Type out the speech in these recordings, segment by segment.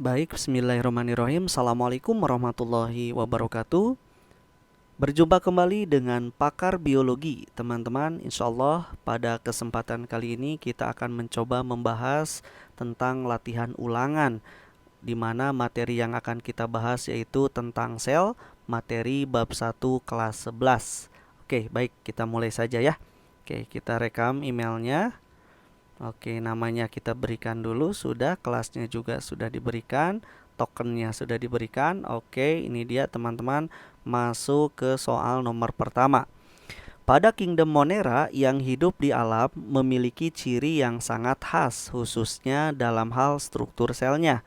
Baik, bismillahirrahmanirrahim. Assalamualaikum warahmatullahi wabarakatuh. Berjumpa kembali dengan Pakar Biologi, teman-teman. Insya Allah pada kesempatan kali ini kita akan mencoba membahas tentang latihan ulangan, di mana materi yang akan kita bahas yaitu tentang sel, materi bab 1 kelas 11. Oke, baik, kita mulai saja ya. Oke, kita rekam emailnya. Oke, namanya kita berikan dulu, sudah, kelasnya juga sudah diberikan, tokennya sudah diberikan. Oke, ini dia teman-teman, masuk ke soal nomor pertama. Pada Kingdom Monera yang hidup di alam memiliki ciri yang sangat khas, khususnya dalam hal struktur selnya.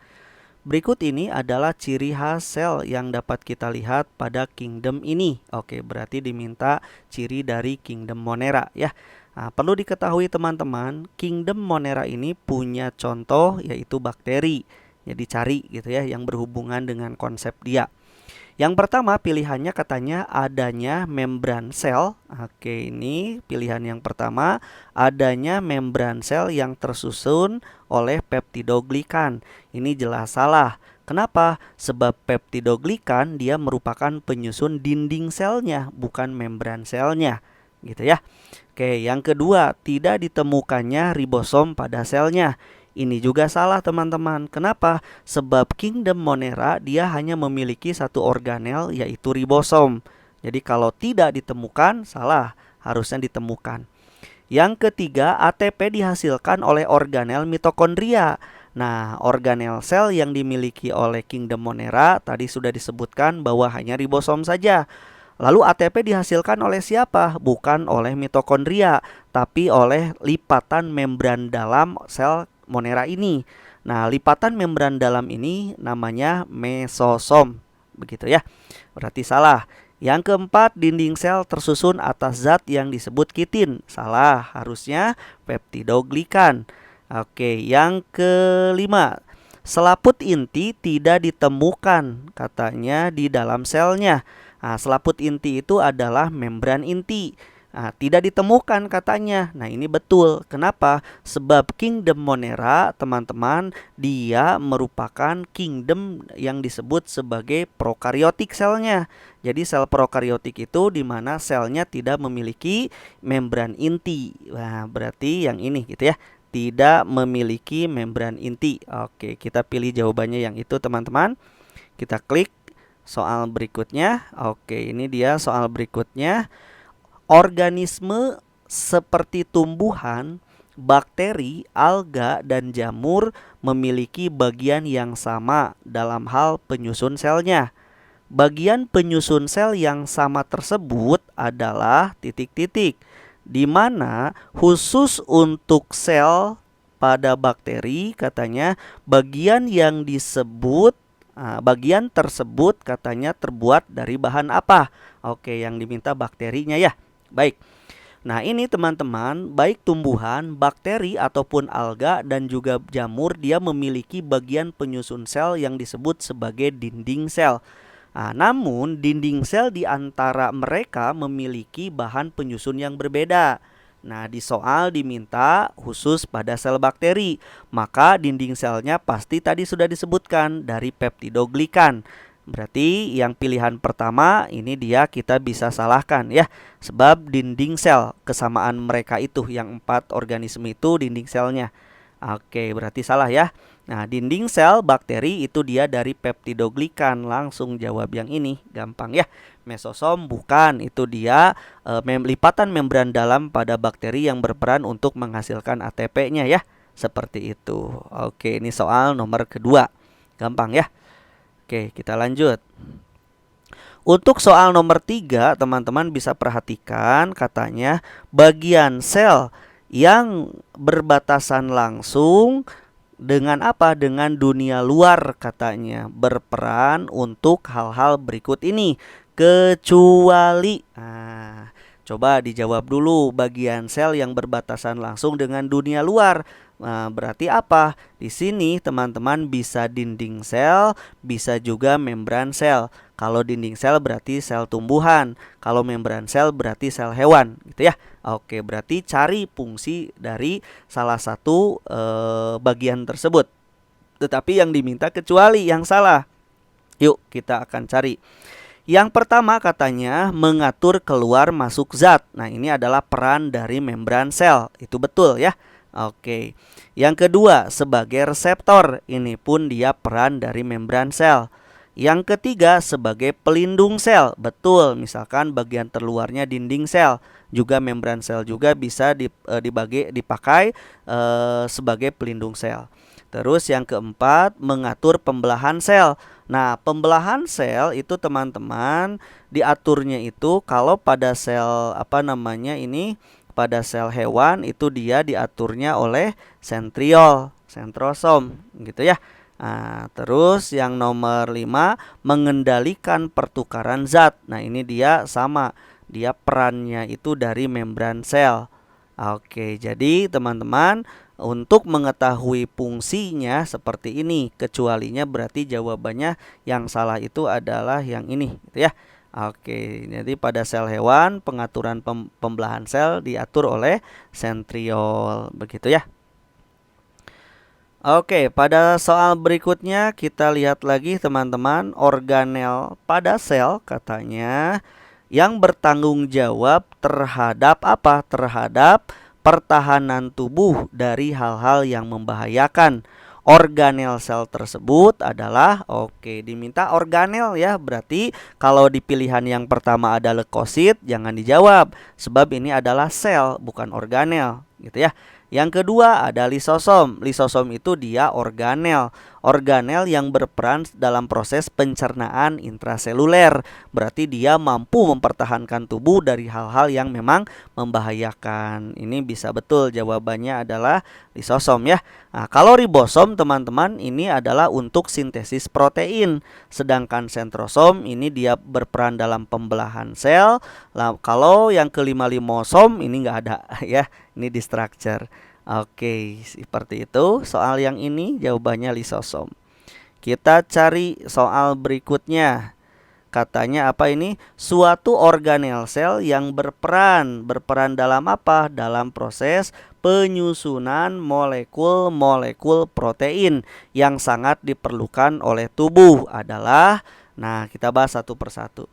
Berikut ini adalah ciri khas sel yang dapat kita lihat pada kingdom ini. Oke, berarti diminta ciri dari Kingdom Monera ya. Nah, perlu diketahui teman-teman, Kingdom Monera ini punya contoh yaitu bakteri. Jadi cari gitu ya yang berhubungan dengan konsep dia. Yang pertama pilihannya katanya adanya membran sel. Oke, ini pilihan yang pertama, adanya membran sel yang tersusun oleh peptidoglikan. Ini jelas salah. Kenapa? Sebab peptidoglikan dia merupakan penyusun dinding selnya, bukan membran selnya. Gitu ya. Oke, yang kedua, tidak ditemukannya ribosom pada selnya. Ini juga salah teman-teman. Kenapa? Sebab Kingdom Monera dia hanya memiliki satu organel yaitu ribosom. Jadi kalau tidak ditemukan, salah. Harusnya ditemukan. Yang ketiga, ATP dihasilkan oleh organel mitokondria. Nah, organel sel yang dimiliki oleh Kingdom Monera tadi sudah disebutkan bahwa hanya ribosom saja. Lalu ATP dihasilkan oleh siapa? Bukan oleh mitokondria, tapi oleh lipatan membran dalam sel Monera ini. Nah, lipatan membran dalam ini namanya mesosom. Begitu ya. Berarti salah. Yang keempat, dinding sel tersusun atas zat yang disebut kitin. Salah, harusnya peptidoglikan. Oke, yang kelima, selaput inti tidak ditemukan katanya di dalam selnya. Nah, selaput inti itu adalah membran inti. Nah, tidak ditemukan katanya. Nah, ini betul. Kenapa? Sebab Kingdom Monera, teman-teman, dia merupakan kingdom yang disebut sebagai prokaryotik selnya. Jadi sel prokaryotik itu di mana selnya tidak memiliki membran inti. Nah, berarti yang ini gitu ya. Tidak memiliki membran inti. Oke, kita pilih jawabannya yang itu, teman-teman. Kita klik soal berikutnya. Oke, ini dia soal berikutnya. Organisme seperti tumbuhan, bakteri, alga, dan jamur memiliki bagian yang sama dalam hal penyusun selnya. Bagian penyusun sel yang sama tersebut adalah titik-titik, di mana khusus untuk sel pada bakteri katanya bagian yang disebut bagian tersebut katanya terbuat dari bahan apa? Oke, yang diminta bakterinya ya. Baik. Nah, ini teman-teman, baik tumbuhan, bakteri ataupun alga dan juga jamur dia memiliki bagian penyusun sel yang disebut sebagai dinding sel. Nah, namun dinding sel di antara mereka memiliki bahan penyusun yang berbeda. Nah, di soal diminta khusus pada sel bakteri. Maka dinding selnya pasti tadi sudah disebutkan dari peptidoglikan. Berarti yang pilihan pertama ini dia kita bisa salahkan ya. Sebab dinding sel kesamaan mereka itu yang 4 organisme itu dinding selnya. Oke, berarti salah ya. Nah, dinding sel bakteri itu dia dari peptidoglikan. Langsung jawab yang ini, gampang ya. Mesosom bukan, itu dia lipatan membran dalam pada bakteri yang berperan untuk menghasilkan ATP-nya ya. Seperti itu. Oke, ini soal nomor kedua. Gampang ya. Oke, kita lanjut. Untuk soal nomor 3, teman-teman bisa perhatikan katanya bagian sel yang berbatasan langsung dengan apa? Dengan dunia luar katanya berperan untuk hal-hal berikut ini. Kecuali, coba dijawab dulu, bagian sel yang berbatasan langsung dengan dunia luar. Nah, berarti apa? Di sini teman-teman bisa dinding sel, bisa juga membran sel. Kalau dinding sel berarti sel tumbuhan, kalau membran sel berarti sel hewan, gitu ya. Oke, berarti cari fungsi dari salah satu bagian tersebut. Tetapi yang diminta kecuali, yang salah. Yuk kita akan cari. Yang pertama katanya mengatur keluar masuk zat. Nah, ini adalah peran dari membran sel. Itu betul ya. Oke. Yang kedua sebagai reseptor. Ini pun dia peran dari membran sel. Yang ketiga sebagai pelindung sel. Betul, misalkan bagian terluarnya dinding sel. Juga membran sel juga bisa dipakai sebagai pelindung sel. Terus yang keempat mengatur pembelahan sel. Nah, pembelahan sel itu teman-teman diaturnya itu kalau pada sel pada sel hewan itu dia diaturnya oleh sentrosom gitu ya. Nah, terus yang nomor 5 mengendalikan pertukaran zat. Nah, ini dia sama. Dia perannya itu dari membran sel. Oke, jadi teman-teman untuk mengetahui fungsinya seperti ini, kecualinya berarti jawabannya yang salah itu adalah yang ini, gitu ya. Oke, jadi pada sel hewan pengaturan pembelahan sel diatur oleh sentriol, begitu ya. Oke, pada soal berikutnya kita lihat lagi teman-teman, organel pada sel katanya yang bertanggung jawab terhadap apa? Terhadap pertahanan tubuh dari hal-hal yang membahayakan. Organel sel tersebut adalah, diminta organel ya. Berarti kalau di pilihan yang pertama ada leukosit, jangan dijawab. Sebab ini adalah sel, bukan organel gitu ya. Yang kedua ada lisosom. Lisosom itu dia organel. Organel yang berperan dalam proses pencernaan intraseluler. Berarti dia mampu mempertahankan tubuh dari hal-hal yang memang membahayakan. Ini bisa betul jawabannya adalah lisosom ya. Nah, kalau ribosom teman-teman ini adalah untuk sintesis protein. Sedangkan sentrosom ini dia berperan dalam pembelahan sel. Kalau yang kelima limosom ini nggak ada ya. Ini di structure. Oke, seperti itu. Soal yang ini jawabannya lisosom. Kita cari soal berikutnya. Katanya apa ini? Suatu organel sel yang berperan dalam apa? Dalam proses penyusunan molekul-molekul protein yang sangat diperlukan oleh tubuh adalah, nah kita bahas satu persatu.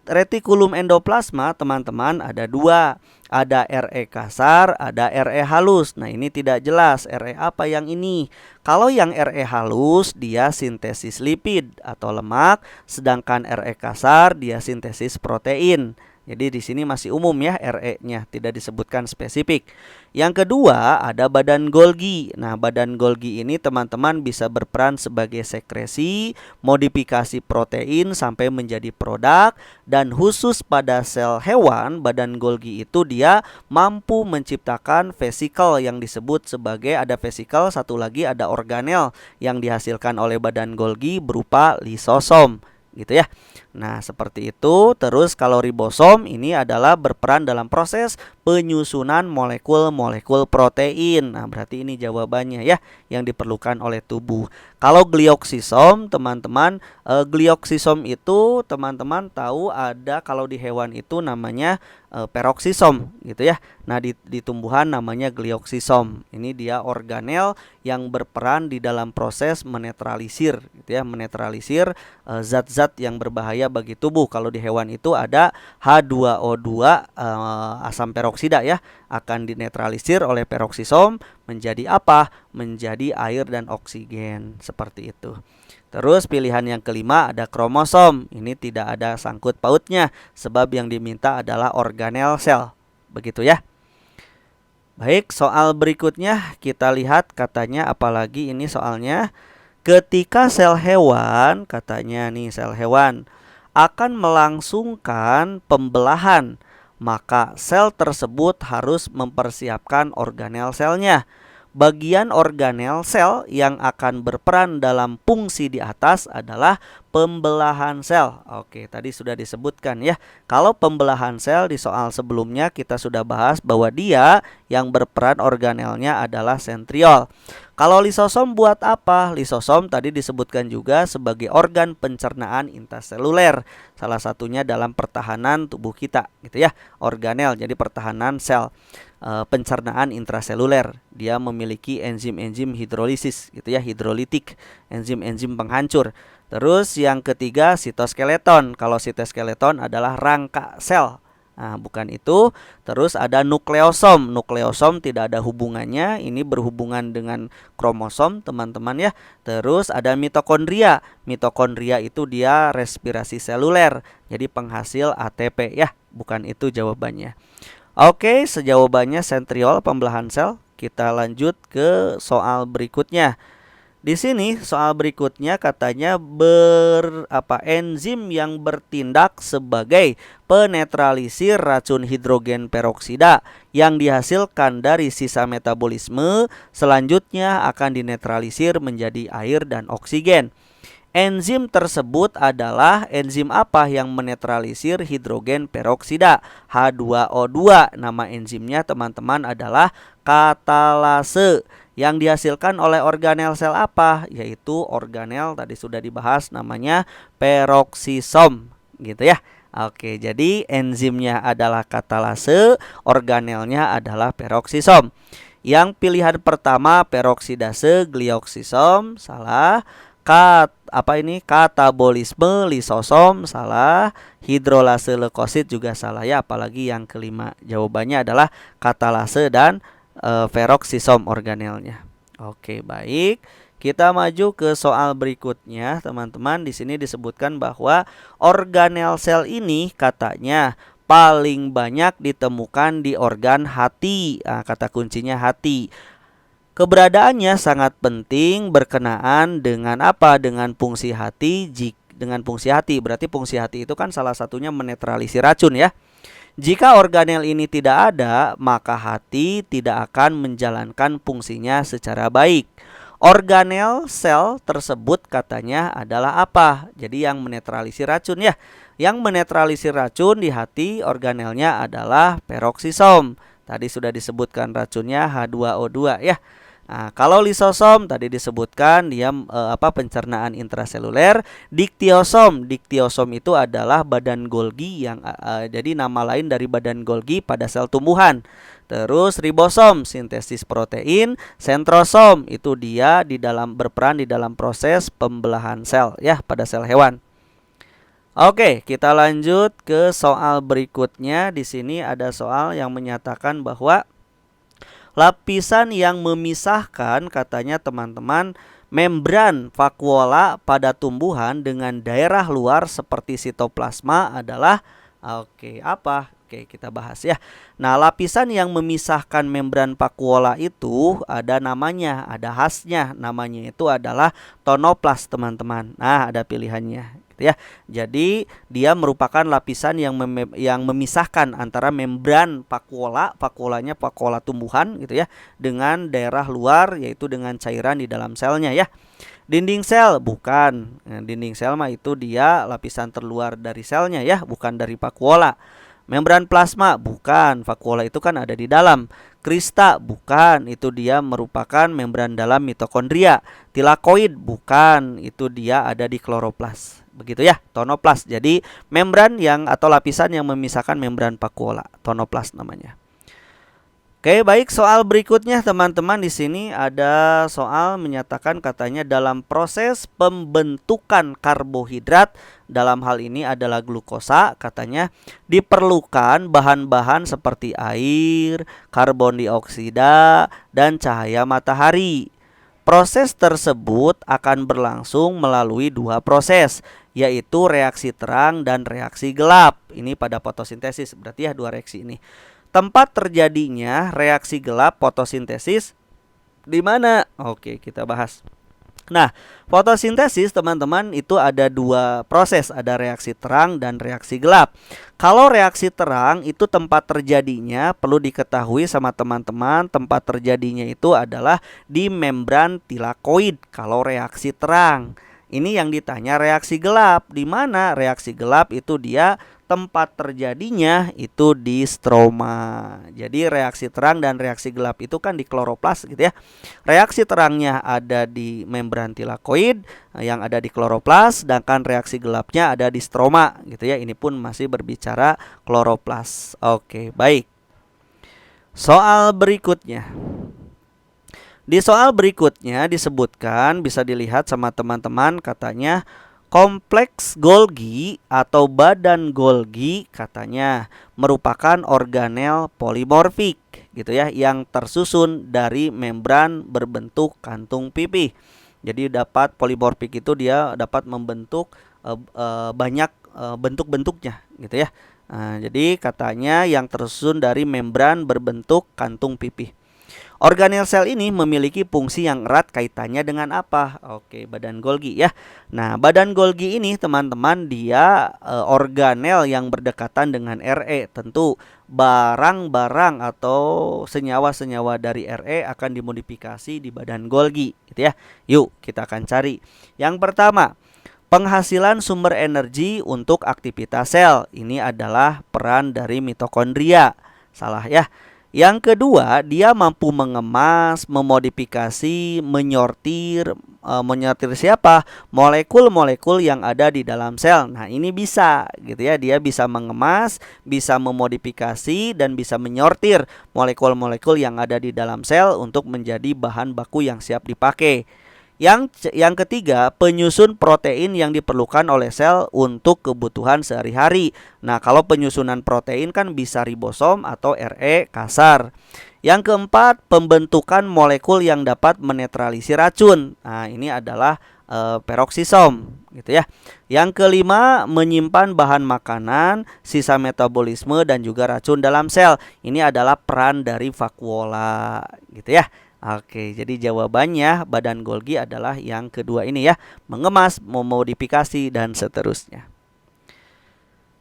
Retikulum endoplasma teman-teman ada dua. Ada RE kasar, ada RE halus. Nah, ini tidak jelas RE apa yang ini. Kalau yang RE halus dia sintesis lipid atau lemak, sedangkan RE kasar dia sintesis protein. Jadi di sini masih umum ya RE-nya, tidak disebutkan spesifik. Yang kedua ada badan Golgi. Nah, badan Golgi ini teman-teman bisa berperan sebagai sekresi, modifikasi protein sampai menjadi produk, dan khusus pada sel hewan, badan Golgi itu dia mampu menciptakan vesikel yang disebut sebagai, ada vesikel, satu lagi ada organel yang dihasilkan oleh badan Golgi berupa lisosom gitu ya. Nah, seperti itu. Terus kalau ribosom ini adalah berperan dalam proses penyusunan molekul-molekul protein. Nah, berarti ini jawabannya ya yang diperlukan oleh tubuh. Kalau glioksisom, teman-teman, glioksisom itu teman-teman tahu ada kalau di hewan itu namanya peroksisom gitu ya. Nah, di tumbuhan namanya glioksisom. Ini dia organel yang berperan di dalam proses menetralisir gitu ya, menetralisir zat-zat yang berbahaya bagi tubuh. Kalau di hewan itu ada H2O2 asam peroksida ya, akan dinetralisir oleh peroksisom menjadi apa? Menjadi air dan oksigen, seperti itu. Terus pilihan yang kelima ada kromosom. Ini tidak ada sangkut pautnya sebab yang diminta adalah organel sel. Begitu ya. Baik, soal berikutnya kita lihat katanya apalagi ini soalnya. Ketika sel hewan, katanya nih sel hewan akan melangsungkan pembelahan, maka sel tersebut harus mempersiapkan organel selnya. Bagian organel sel yang akan berperan dalam fungsi di atas adalah pembelahan sel. Oke, tadi sudah disebutkan ya. Kalau pembelahan sel di soal sebelumnya kita sudah bahas bahwa dia yang berperan organelnya adalah sentriol. Kalau lisosom buat apa? Lisosom tadi disebutkan juga sebagai organ pencernaan intraseluler. Salah satunya dalam pertahanan tubuh kita gitu ya. Organel jadi pertahanan sel. pencernaan intraseluler. Dia memiliki enzim-enzim hidrolisis gitu ya, hidrolitik, enzim-enzim penghancur. Terus yang ketiga sitoskeleton. Kalau sitoskeleton adalah rangka sel. Nah, bukan itu. Terus ada nukleosom. Nukleosom tidak ada hubungannya. Ini berhubungan dengan kromosom, teman-teman ya. Terus ada mitokondria. Mitokondria itu dia respirasi seluler. Jadi penghasil ATP ya. Bukan itu jawabannya. Oke, sejawabannya sentriol, pembelahan sel. Kita lanjut ke soal berikutnya. Di sini soal berikutnya katanya enzim yang bertindak sebagai penetralisir racun hidrogen peroksida yang dihasilkan dari sisa metabolisme selanjutnya akan dinetralisir menjadi air dan oksigen. Enzim tersebut adalah enzim apa yang menetralisir hidrogen peroksida H2O2. Nama enzimnya teman-teman adalah katalase. Yang dihasilkan oleh organel sel apa? Yaitu organel tadi sudah dibahas namanya peroksisom gitu ya. Oke, jadi enzimnya adalah katalase, organelnya adalah peroksisom. Yang pilihan pertama peroksidase glioksisom salah. Katabolisme lisosom salah, hidrolase leukosit juga salah ya, apalagi yang kelima. Jawabannya adalah katalase dan peroksisom organelnya. Oke, baik. Kita maju ke soal berikutnya, teman-teman. Di sini disebutkan bahwa organel sel ini katanya paling banyak ditemukan di organ hati. Nah, kata kuncinya hati. Keberadaannya sangat penting berkenaan dengan apa? Dengan fungsi hati. Dengan fungsi hati, berarti fungsi hati itu kan salah satunya menetralisir racun ya. Jika organel ini tidak ada, maka hati tidak akan menjalankan fungsinya secara baik. Organel sel tersebut katanya adalah apa? Jadi yang menetralisir racun ya. Yang menetralisir racun di hati organelnya adalah peroksisom. Tadi sudah disebutkan racunnya H2O2 ya. Nah, kalau lisosom tadi disebutkan dia pencernaan intraseluler. Diktiosom itu adalah badan Golgi yang jadi nama lain dari badan Golgi pada sel tumbuhan. Terus ribosom sintesis protein, sentrosom itu dia berperan di dalam proses pembelahan sel ya pada sel hewan. Oke, kita lanjut ke soal berikutnya. Di sini ada soal yang menyatakan bahwa lapisan yang memisahkan katanya teman-teman membran vakuola pada tumbuhan dengan daerah luar seperti sitoplasma adalah apa? Oke, kita bahas ya. Nah, lapisan yang memisahkan membran vakuola itu ada namanya, ada khasnya. Namanya itu adalah tonoplas, teman-teman. Nah, ada pilihannya gitu ya. Jadi dia merupakan lapisan yang memisahkan antara membran vakuola, vakuolanya vakuola tumbuhan gitu ya, dengan daerah luar yaitu dengan cairan di dalam selnya ya. Dinding sel bukan. Nah, dinding sel mah itu dia lapisan terluar dari selnya ya, bukan dari vakuola. Membran plasma bukan, vakuola itu kan ada di dalam. Krista bukan, itu dia merupakan membran dalam mitokondria. Tilakoid bukan, itu dia ada di kloroplas. Begitu ya, tonoplas. Jadi membran yang atau lapisan yang memisahkan membran vakuola, tonoplas namanya. Oke, baik, soal berikutnya teman-teman. Di sini ada soal menyatakan katanya dalam proses pembentukan karbohidrat, dalam hal ini adalah glukosa, katanya diperlukan bahan-bahan seperti air, karbon dioksida, dan cahaya matahari. Proses tersebut akan berlangsung melalui dua proses, yaitu reaksi terang dan reaksi gelap. Ini pada fotosintesis, berarti ya dua reaksi ini. Tempat terjadinya reaksi gelap fotosintesis di mana? Oke, kita bahas. Nah, fotosintesis teman-teman itu ada dua proses, ada reaksi terang dan reaksi gelap. Kalau reaksi terang itu tempat terjadinya perlu diketahui sama teman-teman, tempat terjadinya itu adalah di membran tilakoid kalau reaksi terang. Ini yang ditanya reaksi gelap. Di mana reaksi gelap itu dia tempat terjadinya itu di stroma. Jadi reaksi terang dan reaksi gelap itu kan di kloroplas gitu ya. Reaksi terangnya ada di membran tilakoid yang ada di kloroplas, sedangkan reaksi gelapnya ada di stroma gitu ya. Ini pun masih berbicara kloroplas. Oke, baik. Soal berikutnya. Di soal berikutnya disebutkan, bisa dilihat sama teman-teman, katanya kompleks Golgi atau badan Golgi katanya merupakan organel polimorfik gitu ya, yang tersusun dari membran berbentuk kantung pipih. Jadi dapat polimorfik itu dia dapat membentuk banyak bentuk-bentuknya gitu ya. Jadi katanya yang tersusun dari membran berbentuk kantung pipih. Organel sel ini memiliki fungsi yang erat kaitannya dengan apa? Oke, badan Golgi ya. Nah, badan Golgi ini teman-teman dia organel yang berdekatan dengan Re. Tentu barang-barang atau senyawa-senyawa dari Re akan dimodifikasi di badan Golgi gitu ya. Yuk, kita akan cari. Yang pertama, penghasilan sumber energi untuk aktivitas sel. Ini adalah peran dari mitokondria. Salah ya. Yang kedua, dia mampu mengemas, memodifikasi, menyortir siapa? Molekul-molekul yang ada di dalam sel. Nah, ini bisa gitu ya. Dia bisa mengemas, bisa memodifikasi dan bisa menyortir molekul-molekul yang ada di dalam sel untuk menjadi bahan baku yang siap dipakai. Yang ketiga, penyusun protein yang diperlukan oleh sel untuk kebutuhan sehari-hari. Nah, kalau penyusunan protein kan bisa ribosom atau Re kasar. Yang keempat, pembentukan molekul yang dapat menetralisir racun. Nah, ini adalah peroksisom gitu ya. Yang kelima, menyimpan bahan makanan, sisa metabolisme dan juga racun dalam sel. Ini adalah peran dari vakuola gitu ya. Oke, jadi jawabannya badan Golgi adalah yang kedua ini ya, mengemas, memodifikasi dan seterusnya.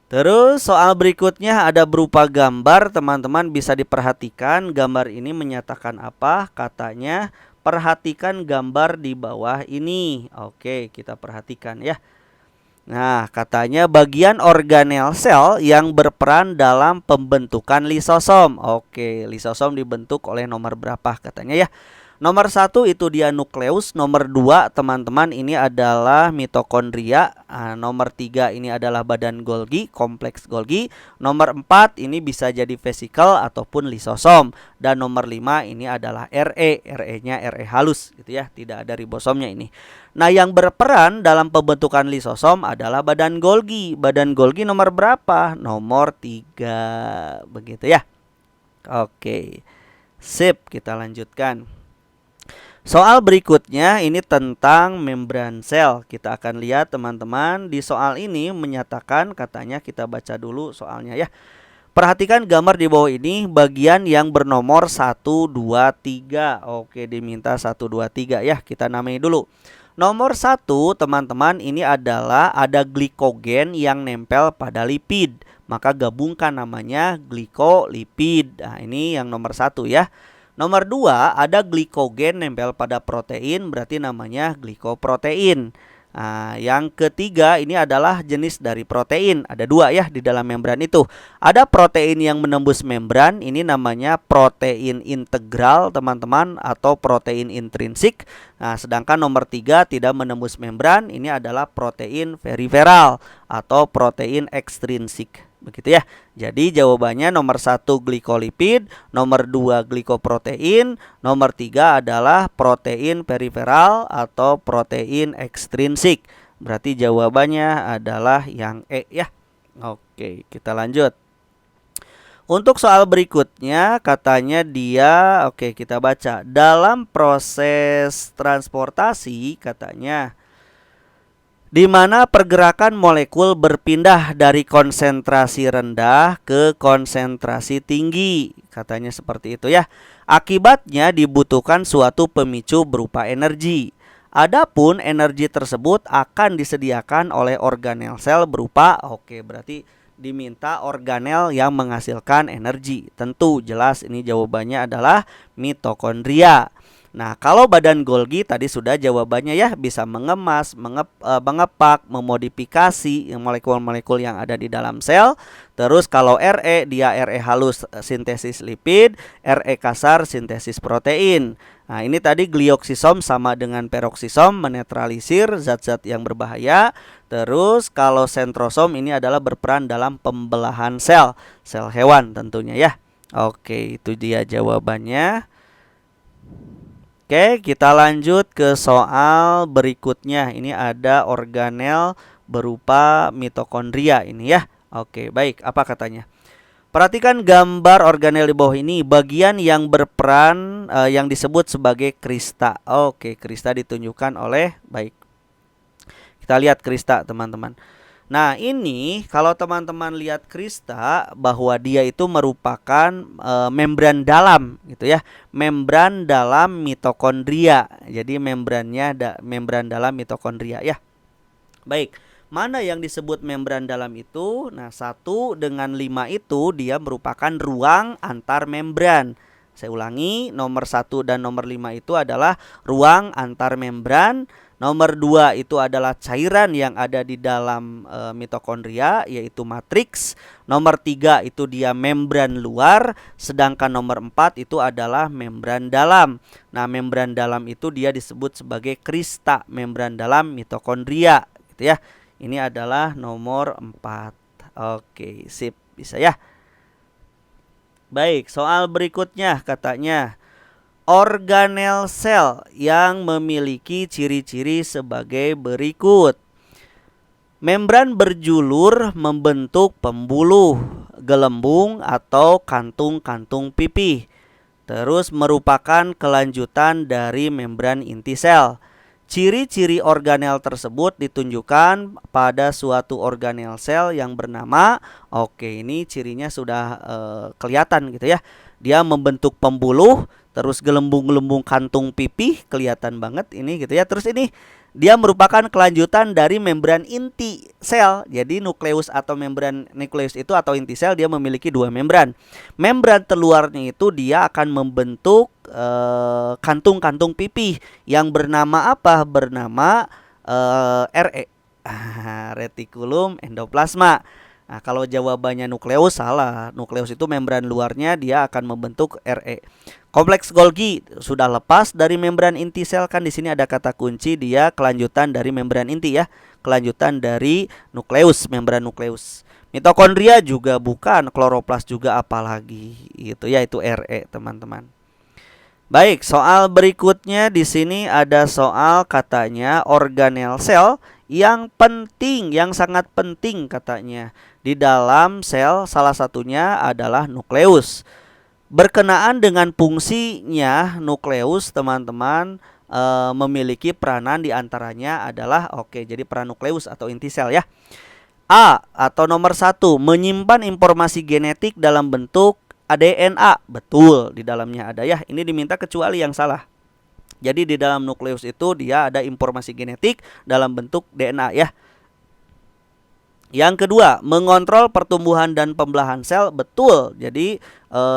Terus soal berikutnya ada berupa gambar, teman-teman bisa diperhatikan gambar ini menyatakan apa? Katanya perhatikan gambar di bawah ini. Oke, kita perhatikan ya. Nah, katanya bagian organel sel yang berperan dalam pembentukan lisosom. Oke, lisosom dibentuk oleh nomor berapa katanya ya? Nomor 1 itu dia nukleus, nomor 2 teman-teman ini adalah mitokondria, nomor 3 ini adalah badan Golgi, kompleks Golgi, nomor 4 ini bisa jadi vesikel ataupun lisosom, dan nomor 5 ini adalah Re-nya Re halus gitu ya, tidak ada ribosomnya ini. Nah, yang berperan dalam pembentukan lisosom adalah badan Golgi. Badan Golgi nomor berapa? Nomor 3 begitu ya. Oke, sip, kita lanjutkan. Soal berikutnya ini tentang membran sel. Kita akan lihat teman-teman, di soal ini menyatakan, katanya kita baca dulu soalnya ya. Perhatikan gambar di bawah ini, bagian yang bernomor 1, 2, 3. Oke, diminta 1, 2, 3 ya. Kita namai dulu. Nomor 1 teman-teman ini adalah ada glikogen yang nempel pada lipid. Maka gabungkan namanya glikolipid. Nah, ini yang nomor 1 ya. Nomor 2 ada glikogen nempel pada protein, berarti namanya glikoprotein. Nah, yang ketiga ini adalah jenis dari protein. Ada 2 ya di dalam membran itu. Ada protein yang menembus membran, ini namanya protein integral teman-teman atau protein intrinsik. Nah, sedangkan nomor 3 tidak menembus membran, ini adalah protein periferal atau protein ekstrinsik. Begitu ya. Jadi jawabannya nomor 1 glikolipid, nomor 2 glikoprotein, nomor 3 adalah protein periferal atau protein ekstrinsik. Berarti jawabannya adalah yang E ya. Oke, kita lanjut. Untuk soal berikutnya katanya dia, oke kita baca. Dalam proses transportasi katanya, di mana pergerakan molekul berpindah dari konsentrasi rendah ke konsentrasi tinggi. Katanya seperti itu ya. Akibatnya dibutuhkan suatu pemicu berupa energi. Adapun energi tersebut akan disediakan oleh organel sel berupa, oke berarti diminta organel yang menghasilkan energi. Tentu jelas ini jawabannya adalah mitokondria. Nah, kalau badan Golgi tadi sudah jawabannya ya, bisa mengemas, mengepak, memodifikasi molekul-molekul yang ada di dalam sel. Terus kalau Re, dia Re halus sintesis lipid, Re kasar sintesis protein. Nah, ini tadi glioksisom sama dengan peroksisom menetralisir zat-zat yang berbahaya. Terus kalau sentrosom ini adalah berperan dalam pembelahan sel hewan tentunya ya. Oke, itu dia jawabannya. Oke, kita lanjut ke soal berikutnya. Ini ada organel berupa mitokondria ini ya. Oke, baik. Apa katanya? Perhatikan gambar organel di bawah ini. Bagian yang berperan yang disebut sebagai krista. Oke, krista ditunjukkan oleh, baik. Kita lihat krista, teman-teman. Nah, ini kalau teman-teman lihat krista bahwa dia itu merupakan membran dalam gitu ya. Membran dalam mitokondria. Jadi membran dalam mitokondria ya. Baik. Mana yang disebut membran dalam itu? Nah, 1 dengan 5 itu dia merupakan ruang antar membran. Saya ulangi, nomor 1 dan nomor 5 itu adalah ruang antar membran. Nomor 2 itu adalah cairan yang ada di dalam mitokondria, yaitu matriks. Nomor 3 itu dia membran luar, sedangkan nomor 4 itu adalah membran dalam. Nah, membran dalam itu dia disebut sebagai krista, membran dalam mitokondria gitu ya. Ini adalah nomor 4. Oke, sip, bisa ya. Baik, soal berikutnya katanya organel sel yang memiliki ciri-ciri sebagai berikut. Membran berjulur membentuk pembuluh, gelembung atau kantung-kantung pipih. Terus merupakan kelanjutan dari membran inti sel. Ciri-ciri organel tersebut ditunjukkan pada suatu organel sel yang bernama, oke ini cirinya sudah kelihatan gitu ya. Dia membentuk pembuluh, terus gelembung-gelembung kantung pipih kelihatan banget ini gitu ya. Terus ini dia merupakan kelanjutan dari membran inti sel. Jadi nukleus atau membran nukleus itu atau inti sel dia memiliki 2 membran. Membran terluarnya itu dia akan membentuk kantung-kantung pipih yang bernama apa? Bernama RE. Retikulum endoplasma. Nah, kalau jawabannya nukleus salah. Nukleus itu membran luarnya dia akan membentuk RE. Kompleks Golgi sudah lepas dari membran inti sel, kan di sini ada kata kunci dia kelanjutan dari membran inti ya. Kelanjutan dari nukleus, membran nukleus. Mitokondria juga bukan, kloroplas juga apalagi. Itu ya, itu RE, teman-teman. Baik, soal berikutnya di sini ada soal katanya organel sel yang penting, yang sangat penting katanya. Di dalam sel salah satunya adalah nukleus. Berkenaan dengan fungsinya nukleus, teman-teman memiliki peranan diantaranya adalah jadi peran nukleus atau inti sel ya. A atau nomor 1, menyimpan informasi genetik dalam bentuk DNA. Betul, di dalamnya ada ya. Ini diminta kecuali yang salah. Jadi di dalam nukleus itu dia ada informasi genetik dalam bentuk DNA ya. Yang kedua, mengontrol pertumbuhan dan pembelahan sel. Betul. Jadi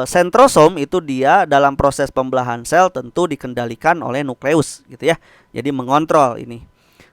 sentrosom itu dia dalam proses pembelahan sel tentu dikendalikan oleh nukleus gitu ya. Jadi mengontrol ini.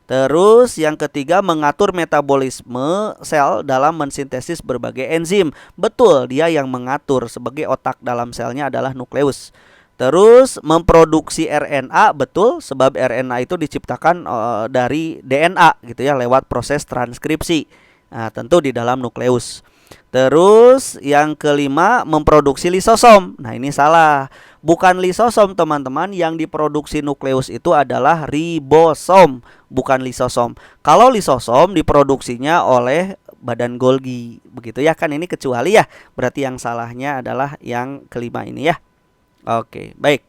Terus yang ketiga, mengatur metabolisme sel dalam mensintesis berbagai enzim. Betul, dia yang mengatur, sebagai otak dalam selnya adalah nukleus. Terus memproduksi RNA, betul, sebab RNA itu diciptakan dari DNA gitu ya, lewat proses transkripsi. Nah, tentu di dalam nukleus. Terus yang kelima, memproduksi lisosom. Nah, ini salah. Bukan lisosom, teman-teman. Yang diproduksi nukleus itu adalah ribosom, bukan lisosom. Kalau lisosom diproduksinya oleh badan Golgi. Begitu ya, kan ini kecuali ya. Berarti yang salahnya adalah yang kelima ini ya. Oke, baik.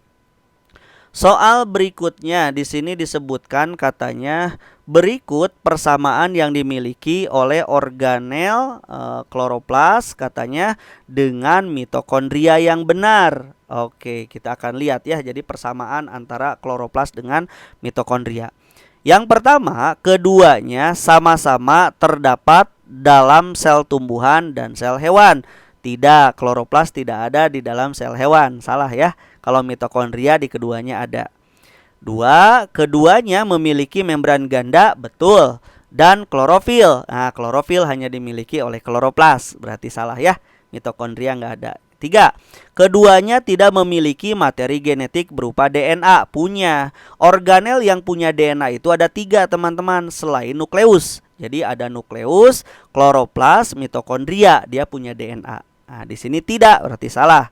Soal berikutnya di sini disebutkan katanya berikut persamaan yang dimiliki oleh organel kloroplas katanya dengan mitokondria yang benar. Oke, kita akan lihat ya. Jadi persamaan antara kloroplas dengan mitokondria. Yang pertama, keduanya sama-sama terdapat dalam sel tumbuhan dan sel hewan. Tidak, kloroplas tidak ada di dalam sel hewan. Salah ya. Kalau mitokondria di keduanya ada. 2, keduanya memiliki membran ganda, betul. Dan klorofil. Nah, klorofil hanya dimiliki oleh kloroplas. Berarti salah ya. Mitokondria nggak ada. 3, keduanya tidak memiliki materi genetik berupa DNA. Punya. Organel yang punya DNA itu ada 3, teman-teman, selain nukleus. Jadi ada nukleus, kloroplas, mitokondria. Dia punya DNA. Nah, di sini tidak, berarti salah.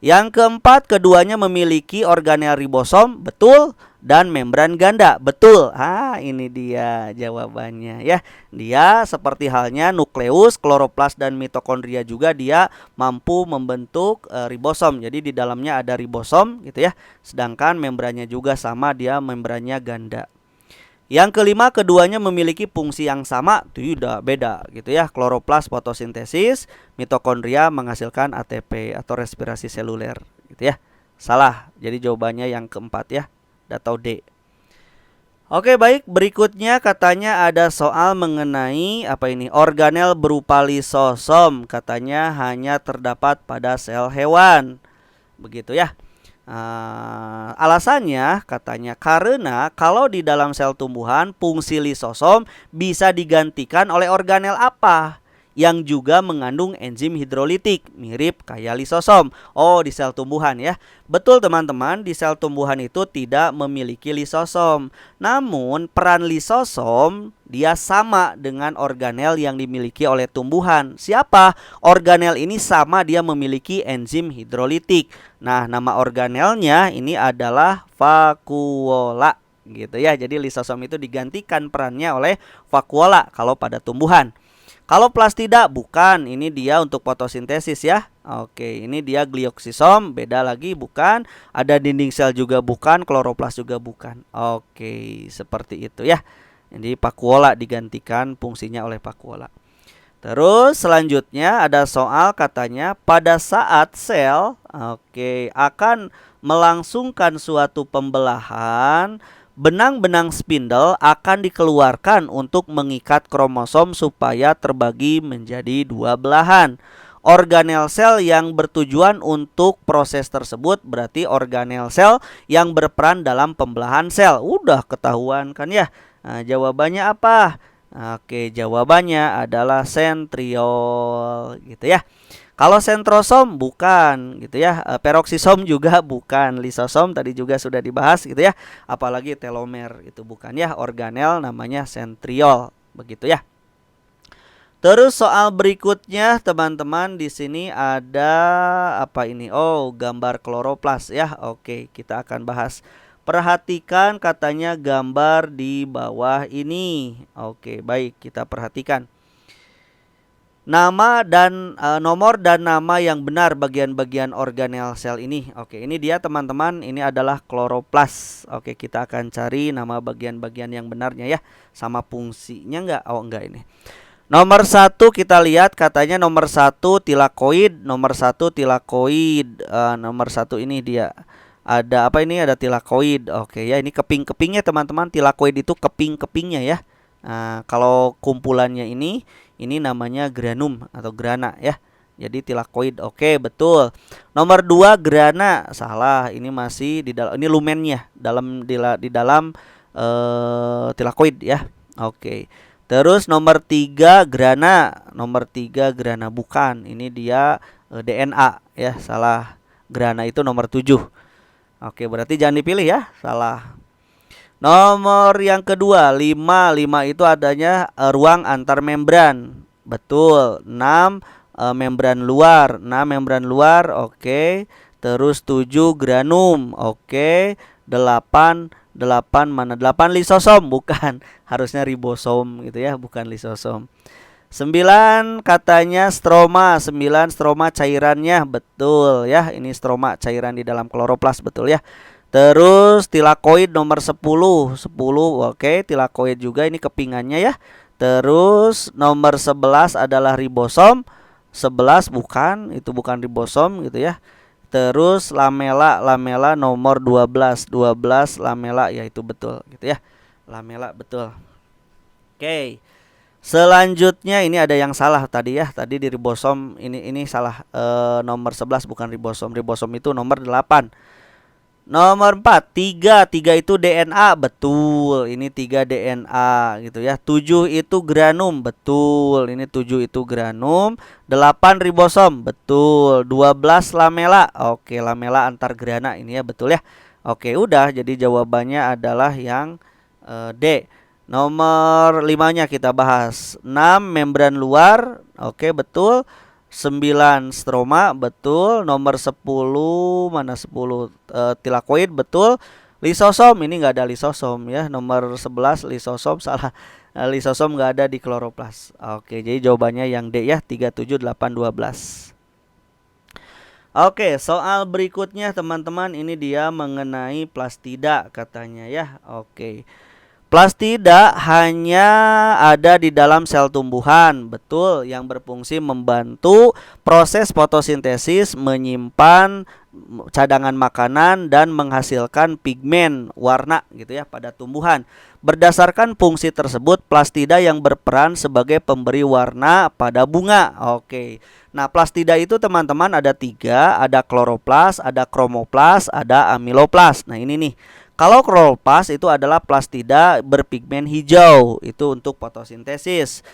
Yang keempat, keduanya memiliki organel ribosom, betul, dan membran ganda, betul. Ini dia jawabannya ya. Dia seperti halnya nukleus, kloroplas dan mitokondria juga dia mampu membentuk ribosom. Jadi di dalamnya ada ribosom gitu ya. Sedangkan membrannya juga sama, dia membrannya ganda. Yang kelima, keduanya memiliki fungsi yang sama, tidak beda gitu ya. Kloroplas fotosintesis, mitokondria menghasilkan ATP atau respirasi seluler gitu ya. Salah. Jadi jawabannya yang keempat ya, atau D. Oke, baik, berikutnya katanya ada soal mengenai apa ini? Organel berupa lisosom katanya hanya terdapat pada sel hewan. Begitu ya. Alasannya katanya karena kalau di dalam sel tumbuhan fungsi lisosom bisa digantikan oleh organel apa yang juga mengandung enzim hidrolitik mirip kayak lisosom. Oh, di sel tumbuhan ya. Betul teman-teman, di sel tumbuhan itu tidak memiliki lisosom. Namun peran lisosom dia sama dengan organel yang dimiliki oleh tumbuhan. Siapa? Organel ini sama, dia memiliki enzim hidrolitik. Nah, nama organelnya ini adalah vakuola gitu ya. Jadi lisosom itu digantikan perannya oleh vakuola kalau pada tumbuhan. Kalau plastida bukan, ini dia untuk fotosintesis ya. Oke, ini dia glioksisom, beda lagi bukan. Ada dinding sel juga bukan, kloroplas juga bukan. Oke, seperti itu ya. Jadi vakuola digantikan fungsinya oleh vakuola. Terus selanjutnya ada soal katanya pada saat sel akan melangsungkan suatu pembelahan, benang-benang spindle akan dikeluarkan untuk mengikat kromosom supaya terbagi menjadi dua belahan. Organel sel yang bertujuan untuk proses tersebut berarti organel sel yang berperan dalam pembelahan sel. Udah ketahuan kan ya? Nah, jawabannya apa? Oke, jawabannya adalah sentriol gitu ya. Kalau sentrosom bukan gitu ya, peroksisom juga bukan, lisosom tadi juga sudah dibahas gitu ya. Apalagi telomer itu bukan ya, organel namanya sentriol begitu ya. Terus soal berikutnya teman-teman, di sini ada apa ini? Oh, gambar kloroplas ya. Oke, kita akan bahas. Perhatikan katanya gambar di bawah ini. Oke, baik, kita perhatikan. Nama dan nomor dan nama yang benar bagian-bagian organel sel ini. Oke, ini dia teman-teman, ini adalah kloroplas. Oke, kita akan cari nama bagian-bagian yang benarnya ya. Sama fungsinya enggak? Oh, enggak ini. Nomor 1 kita lihat katanya nomor 1 tilakoid, nomor 1 tilakoid. Nomor 1 ini dia. Ada apa ini? Ada tilakoid. Oke ya, ini keping-kepingnya teman-teman. Tilakoid itu keping-kepingnya ya. Kalau kumpulannya ini namanya granum atau grana ya. Jadi tilakoid. Oke, betul. Nomor 2 grana. Salah. Ini masih di dalam, ini lumennya di dalam tilakoid ya. Oke. Terus nomor 3 grana. Nomor 3 grana bukan. Ini dia DNA ya. Salah. Grana itu nomor 7. Oke, berarti jangan dipilih ya. Salah. Nomor yang kedua 5. 5 itu adanya ruang antar membran. Betul. 6 membran luar. 6 membran luar. Oke. Terus 7 granum. Oke. 8 mana? 8 lisosom. Bukan. Harusnya ribosom gitu ya, bukan lisosom. 9 katanya stroma. 9 stroma cairannya. Betul ya. Ini stroma cairan di dalam kloroplas, betul ya. Terus tilakoid nomor 10. 10 oke, tilakoid juga ini kepingannya ya. Terus nomor 11 adalah ribosom. 11 bukan, itu bukan ribosom gitu ya. Terus lamela nomor 12. 12 lamela, ya itu betul gitu ya. Lamela betul. Oke. Selanjutnya ini ada yang salah tadi ya. Tadi di ribosom ini salah, nomor 11 bukan ribosom. Ribosom itu nomor 8. Nomor 4, 3 itu DNA, betul. Ini 3 DNA gitu ya. 7 itu granum, betul. Ini 7 itu granum. 8 ribosom, betul. 12 lamela. Oke, lamela antar grana ini ya, betul ya. Oke, udah. Jadi jawabannya adalah yang D. Nomor 5-nya kita bahas. 6 membran luar. Oke, betul. 9 stroma, betul. Nomor 10 mana 10 tilakoid, betul. Lisosom ini nggak ada lisosom ya. Nomor 11 lisosom salah. Lisosom nggak ada di kloroplas. Oke, jadi jawabannya yang D ya, 3, 7, 8, 12. Oke, soal berikutnya teman-teman, ini dia mengenai plastida katanya ya. Oke. Plastida hanya ada di dalam sel tumbuhan, betul, yang berfungsi membantu proses fotosintesis, menyimpan cadangan makanan dan menghasilkan pigmen warna gitu ya pada tumbuhan. Berdasarkan fungsi tersebut, plastida yang berperan sebagai pemberi warna pada bunga. Oke. Nah, plastida itu teman-teman ada 3, ada kloroplas, ada kromoplas, ada amiloplas. Nah, ini nih. Kalau kloroplas itu adalah plastida berpigmen hijau, itu untuk fotosintesis.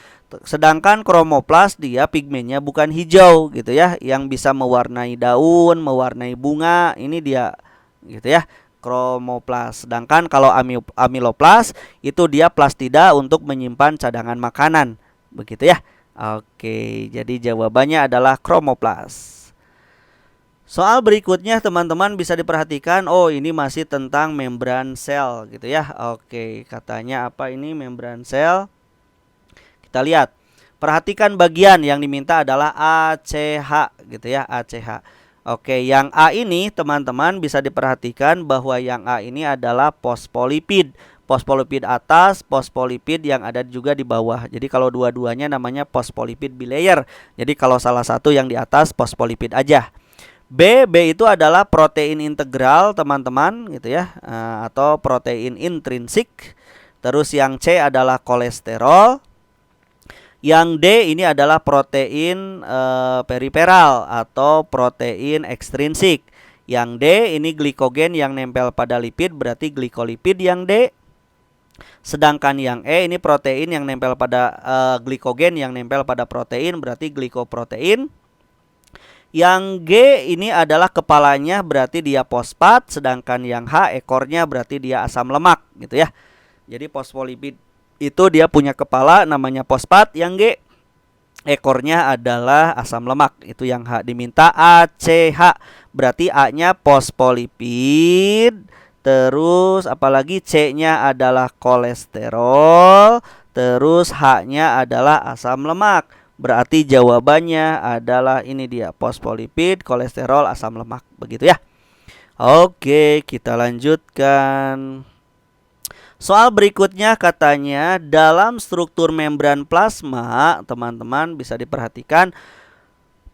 Sedangkan kromoplas dia pigmennya bukan hijau gitu ya, yang bisa mewarnai daun, mewarnai bunga, ini dia gitu ya, kromoplas. Sedangkan kalau amiloplas itu dia plastida untuk menyimpan cadangan makanan, begitu ya. Oke, jadi jawabannya adalah kromoplas. Soal berikutnya teman-teman bisa diperhatikan, oh ini masih tentang membran sel gitu ya. Oke, katanya apa ini membran sel? Kita lihat. Perhatikan bagian yang diminta adalah ACH gitu ya, ACH. Oke, yang A ini teman-teman bisa diperhatikan bahwa yang A ini adalah fosfolipid. Fosfolipid atas, fosfolipid yang ada juga di bawah. Jadi kalau dua-duanya namanya fosfolipid bilayer. Jadi kalau salah satu yang di atas fosfolipid aja. B itu adalah protein integral teman-teman gitu ya, atau protein intrinsik. Terus yang C adalah kolesterol. Yang D ini adalah protein periferal atau protein ekstrinsik. Yang D ini glikogen yang nempel pada lipid, berarti glikolipid yang D. Sedangkan yang E ini protein yang nempel pada glikogen yang nempel pada protein, berarti glikoprotein. Yang G ini adalah kepalanya, berarti dia fosfat, sedangkan yang H ekornya berarti dia asam lemak gitu ya. Jadi fosfolipid itu dia punya kepala namanya fosfat, yang G ekornya adalah asam lemak. Itu yang H diminta ACH. Berarti A-nya fosfolipid, terus apalagi C-nya adalah kolesterol, terus H-nya adalah asam lemak. Berarti jawabannya adalah ini dia, fosfolipid, kolesterol, asam lemak, begitu ya. Oke, kita lanjutkan. Soal berikutnya katanya dalam struktur membran plasma, teman-teman bisa diperhatikan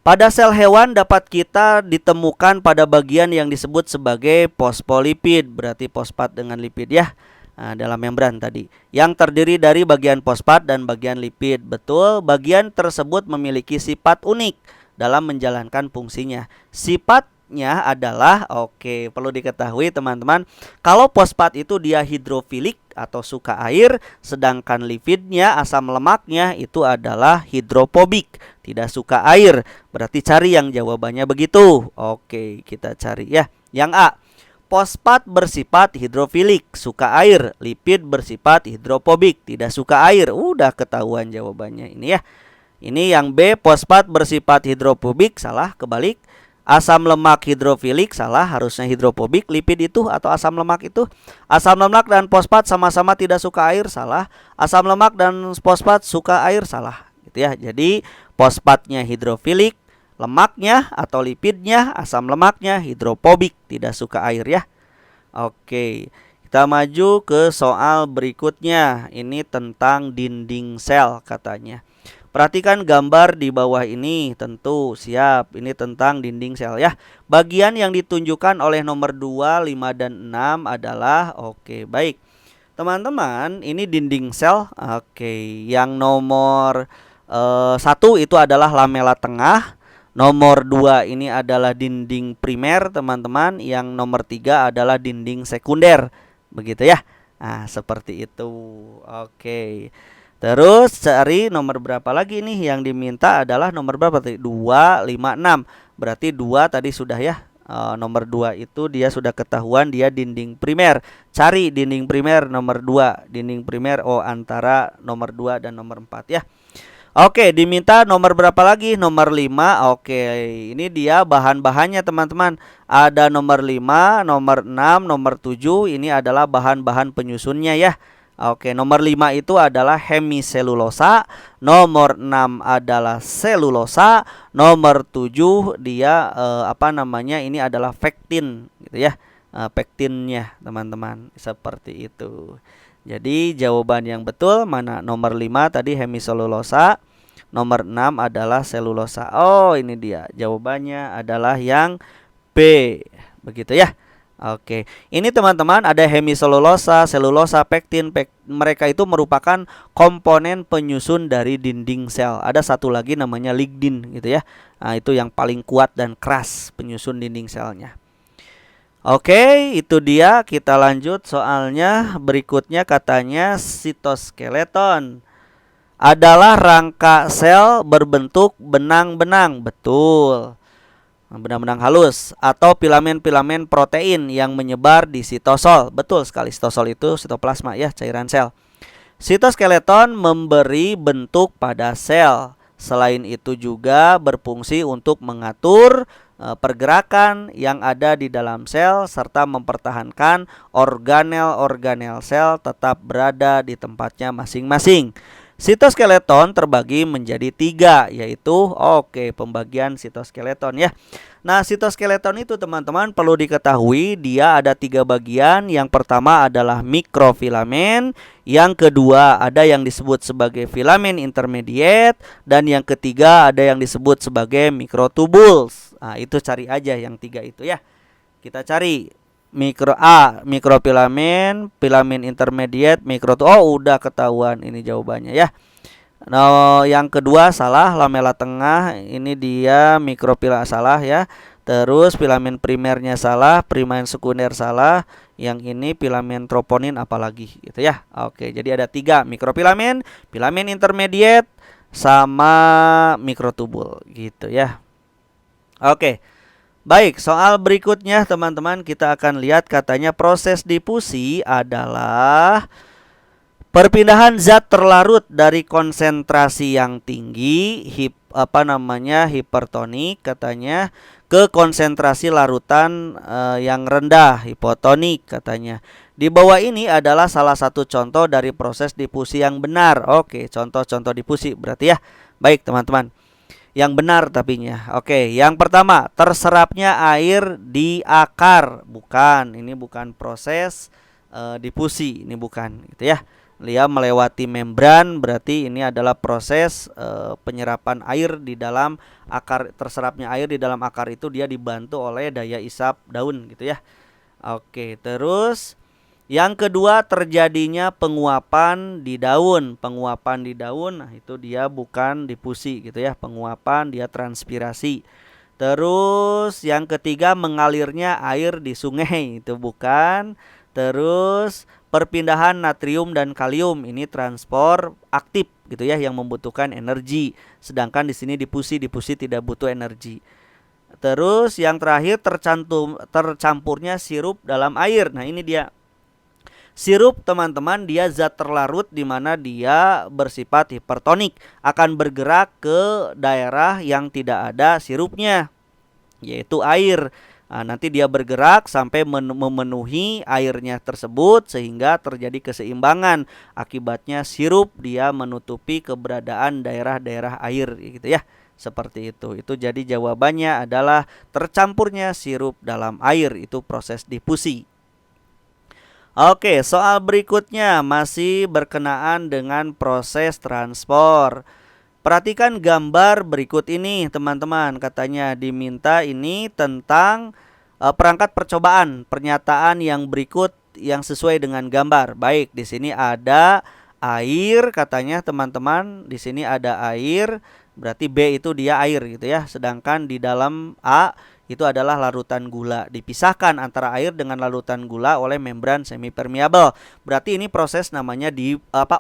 pada sel hewan dapat kita ditemukan pada bagian yang disebut sebagai fosfolipid, berarti fosfat dengan lipid ya. Dalam membran tadi yang terdiri dari bagian fosfat dan bagian lipid. Betul, bagian tersebut memiliki sifat unik dalam menjalankan fungsinya. Sifatnya adalah, oke, perlu diketahui teman-teman, kalau fosfat itu dia hidrofilik atau suka air, sedangkan lipidnya, asam lemaknya itu adalah hidrofobik, tidak suka air. Berarti cari yang jawabannya begitu. Oke, kita cari ya. Yang A, fosfat bersifat hidrofilik, suka air. Lipid bersifat hidrofobik, tidak suka air. Udah ketahuan jawabannya ini ya. Ini yang B, fosfat bersifat hidrofobik, salah, kebalik. Asam lemak hidrofilik, salah, harusnya hidrofobik. Lipid itu atau asam lemak itu, asam lemak dan fosfat sama-sama tidak suka air, salah. Asam lemak dan fosfat suka air, salah. Gitu ya. Jadi fosfatnya hidrofilik, lemaknya atau lipidnya, asam lemaknya hidrofobik, tidak suka air ya. Oke, kita maju ke soal berikutnya. Ini tentang dinding sel katanya. Perhatikan gambar di bawah ini, tentu siap. Ini tentang dinding sel ya. Bagian yang ditunjukkan oleh nomor 2, 5, dan 6 adalah, oke, baik. Teman-teman, ini dinding sel. Oke, yang nomor 1 itu adalah lamela tengah. Nomor 2 ini adalah dinding primer teman-teman. Yang nomor 3 adalah dinding sekunder. Begitu ya. Nah seperti itu. Oke. Terus cari nomor berapa lagi nih. Yang diminta adalah nomor berapa tadi? 2, 5, 6. Berarti 2 tadi sudah ya. Nomor 2 itu dia sudah ketahuan dia dinding primer. Cari dinding primer nomor 2. Dinding primer antara nomor 2 dan nomor 4 ya. Oke, diminta nomor berapa lagi? Nomor 5. Oke, ini dia bahan-bahannya teman-teman. Ada nomor 5, nomor 6, nomor 7. Ini adalah bahan-bahan penyusunnya ya. Oke, nomor 5 itu adalah hemiselulosa, nomor 6 adalah selulosa, nomor 7 dia ini adalah pektin gitu ya. Pektinnya teman-teman, seperti itu. Jadi jawaban yang betul mana? Nomor 5 tadi hemiselulosa, nomor 6 adalah selulosa. Oh, ini dia. Jawabannya adalah yang B. Begitu ya. Oke. Ini teman-teman ada hemiselulosa, selulosa, pektin. Mereka itu merupakan komponen penyusun dari dinding sel. Ada satu lagi namanya lignin gitu ya. Nah, itu yang paling kuat dan keras penyusun dinding selnya. Oke, itu dia. Kita lanjut soalnya. Berikutnya katanya sitoskeleton adalah rangka sel berbentuk benang-benang. Betul. Benang-benang halus atau filamen-filamen protein yang menyebar di sitosol. Betul sekali, sitosol itu sitoplasma ya, cairan sel. Sitoskeleton memberi bentuk pada sel. Selain itu juga berfungsi untuk mengatur pergerakan yang ada di dalam sel serta mempertahankan organel-organel sel tetap berada di tempatnya masing-masing. Sitoskeleton terbagi menjadi 3, yaitu pembagian sitoskeleton ya. Nah, sitoskeleton itu teman-teman perlu diketahui dia ada 3 bagian. Yang pertama adalah mikrofilamen, yang kedua ada yang disebut sebagai filamen intermediate, dan yang ketiga ada yang disebut sebagai mikrotubules. Nah, itu cari aja yang 3 itu ya. Kita cari mikrofilamen, filamen intermediate, udah ketahuan ini jawabannya ya. Nah, yang kedua salah, lamela tengah ini dia mikrofilamen salah ya. Terus filamen primernya salah, filamen sekunder salah. Yang ini filamen troponin apalagi gitu ya. Oke, jadi ada 3 mikrofilamen, filamen intermediate sama mikrotubul gitu ya. Oke. Baik, soal berikutnya teman-teman kita akan lihat katanya proses difusi adalah perpindahan zat terlarut dari konsentrasi yang tinggi hipertonik katanya ke konsentrasi larutan yang rendah hipotonik katanya. Di bawah ini adalah salah satu contoh dari proses difusi yang benar. Oke, contoh-contoh difusi berarti ya. Baik, teman-teman. Yang benar tapinya. Oke, yang pertama, terserapnya air di akar. Bukan, ini bukan proses difusi, ini bukan gitu ya. Dia melewati membran, berarti ini adalah proses penyerapan air di dalam akar. Terserapnya air di dalam akar itu dia dibantu oleh daya isap daun gitu ya. Oke, terus yang kedua terjadinya penguapan di daun. Penguapan di daun, nah itu dia bukan difusi gitu ya. Penguapan dia transpirasi. Terus yang ketiga mengalirnya air di sungai, itu bukan. Terus perpindahan natrium dan kalium, ini transport aktif gitu ya yang membutuhkan energi. Sedangkan di sini difusi tidak butuh energi. Terus yang terakhir tercampurnya sirup dalam air. Nah, ini dia. Sirup teman-teman dia zat terlarut di mana dia bersifat hipertonik, akan bergerak ke daerah yang tidak ada sirupnya, yaitu air. Nah, nanti dia bergerak sampai memenuhi airnya tersebut sehingga terjadi keseimbangan. Akibatnya sirup dia menutupi keberadaan daerah-daerah air gitu ya. Seperti itu. Itu jadi jawabannya adalah tercampurnya sirup dalam air, itu proses difusi. Oke, soal berikutnya masih berkenaan dengan proses transport. Perhatikan gambar berikut ini, teman-teman. Katanya diminta ini tentang perangkat percobaan, pernyataan yang berikut yang sesuai dengan gambar. Baik, di sini ada air katanya, teman-teman. Di sini ada air, berarti B itu dia air gitu ya. Sedangkan di dalam A itu adalah larutan gula. Dipisahkan antara air dengan larutan gula oleh membran semipermeabel. Berarti ini proses namanya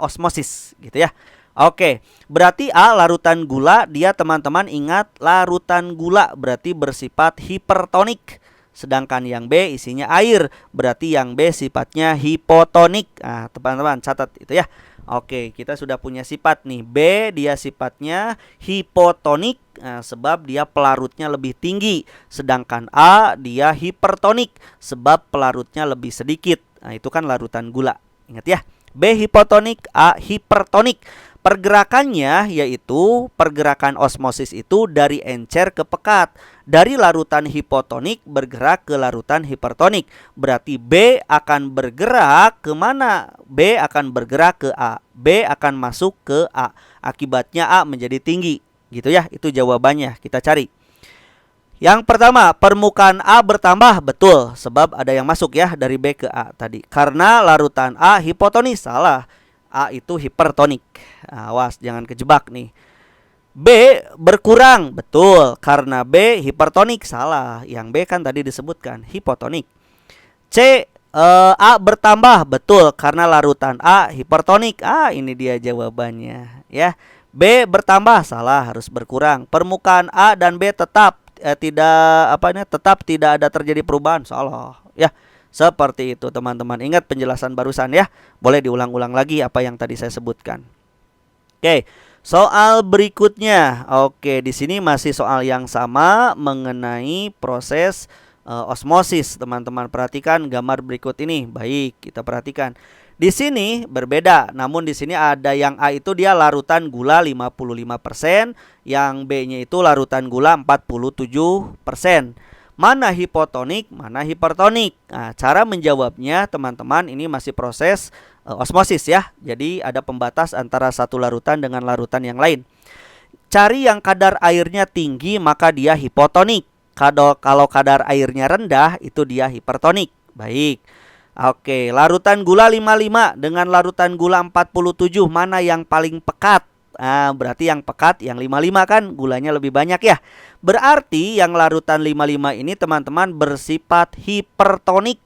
osmosis gitu ya. Oke, berarti A larutan gula, dia teman-teman ingat larutan gula berarti bersifat hipertonik. Sedangkan yang B isinya air, berarti yang B sifatnya hipotonik. Nah, teman-teman catat itu ya. Oke, kita sudah punya sifat nih. B dia sifatnya hipotonik, sebab dia pelarutnya lebih tinggi. Sedangkan A dia hipertonik sebab pelarutnya lebih sedikit. Nah, itu kan larutan gula. Ingat ya. B hipotonik, A hipertonik. Pergerakannya yaitu pergerakan osmosis itu dari encer ke pekat. Dari larutan hipotonik bergerak ke larutan hipertonik. Berarti B akan bergerak ke mana? B akan bergerak ke A. B akan masuk ke A. Akibatnya A menjadi tinggi. Gitu ya, itu jawabannya. Kita cari. Yang pertama, permukaan A bertambah. Betul, sebab ada yang masuk ya dari B ke A tadi. Karena larutan A hipotonis. Salah. A itu hipertonik. Awas, jangan kejebak nih. B berkurang. Betul, karena B hipertonik. Salah. Yang B kan tadi disebutkan hipotonik. C A bertambah. Betul, karena larutan A hipertonik. Ini dia jawabannya ya. B bertambah. Salah, harus berkurang. Permukaan A dan B tetap tetap tidak ada terjadi perubahan. Salah ya. Seperti itu teman-teman. Ingat penjelasan barusan ya. Boleh diulang-ulang lagi apa yang tadi saya sebutkan. Oke, soal berikutnya. Oke, di sini masih soal yang sama mengenai proses osmosis. Teman-teman perhatikan gambar berikut ini. Baik, kita perhatikan. Di sini berbeda, namun di sini ada yang A itu dia larutan gula 55%, yang B-nya itu larutan gula 47%. Mana hipotonik, mana hipertonik? Nah, cara menjawabnya teman-teman ini masih proses osmosis ya. Jadi ada pembatas antara satu larutan dengan larutan yang lain. Cari yang kadar airnya tinggi maka dia hipotonik. Kalau kadar airnya rendah itu dia hipertonik. Baik. Oke, larutan gula 55 dengan larutan gula 47 mana yang paling pekat? Berarti yang pekat yang 55 kan gulanya lebih banyak ya. Berarti yang larutan 55 ini teman-teman bersifat hipertonik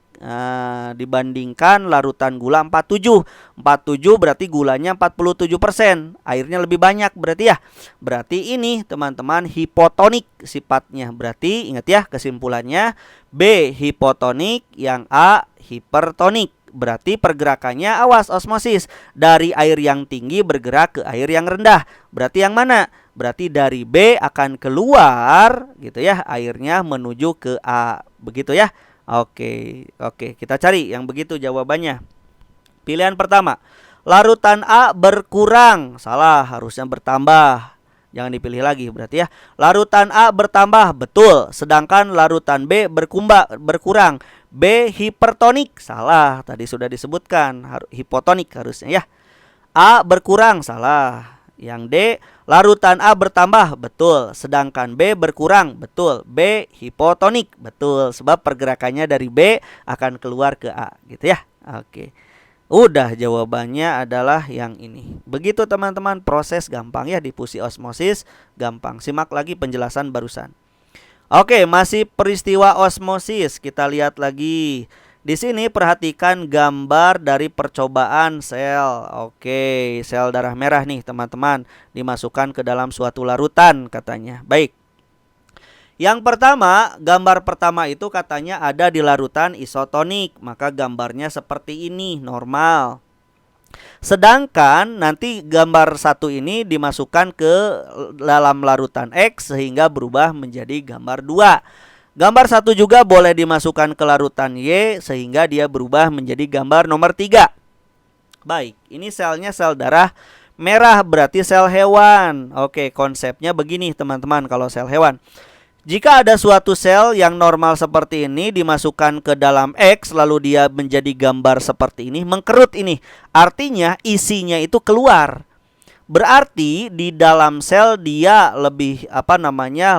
dibandingkan larutan gula 47. 47 berarti gulanya 47%. Airnya lebih banyak berarti ya. Berarti ini teman-teman hipotonik sifatnya. Berarti ingat ya kesimpulannya B hipotonik, yang A hipertonik. Berarti pergerakannya awas osmosis. Dari air yang tinggi bergerak ke air yang rendah. Berarti yang mana? Berarti dari B akan keluar gitu ya, airnya menuju ke A. Begitu ya. Oke, kita cari yang begitu jawabannya. Pilihan pertama, larutan A berkurang. Salah, harusnya bertambah. Jangan dipilih lagi berarti ya. Larutan A bertambah, betul. Sedangkan larutan B berkurang. B hipertonik. Salah, tadi sudah disebutkan. Hipotonik harusnya ya. A berkurang. Salah. Yang D, larutan A bertambah. Betul. Sedangkan B berkurang. Betul. B hipotonik. Betul. Sebab pergerakannya dari B akan keluar ke A. Gitu ya. Oke. Udah, jawabannya adalah yang ini. Begitu teman-teman, proses gampang ya difusi osmosis, gampang. Simak lagi penjelasan barusan. Oke, masih peristiwa osmosis. Kita lihat lagi. Di sini perhatikan gambar dari percobaan sel. Oke, sel darah merah nih teman-teman, dimasukkan ke dalam suatu larutan katanya. Baik. Yang pertama, gambar pertama itu katanya ada di larutan isotonik. Maka gambarnya seperti ini, normal. Sedangkan nanti gambar satu ini dimasukkan ke dalam larutan X sehingga berubah menjadi gambar 2. Gambar satu juga boleh dimasukkan ke larutan Y sehingga dia berubah menjadi gambar nomor 3. Baik, ini selnya sel darah merah, berarti sel hewan. Oke, konsepnya begini teman-teman kalau sel hewan. Jika ada suatu sel yang normal seperti ini dimasukkan ke dalam X lalu dia menjadi gambar seperti ini, mengkerut ini. Artinya isinya itu keluar. Berarti di dalam sel dia lebih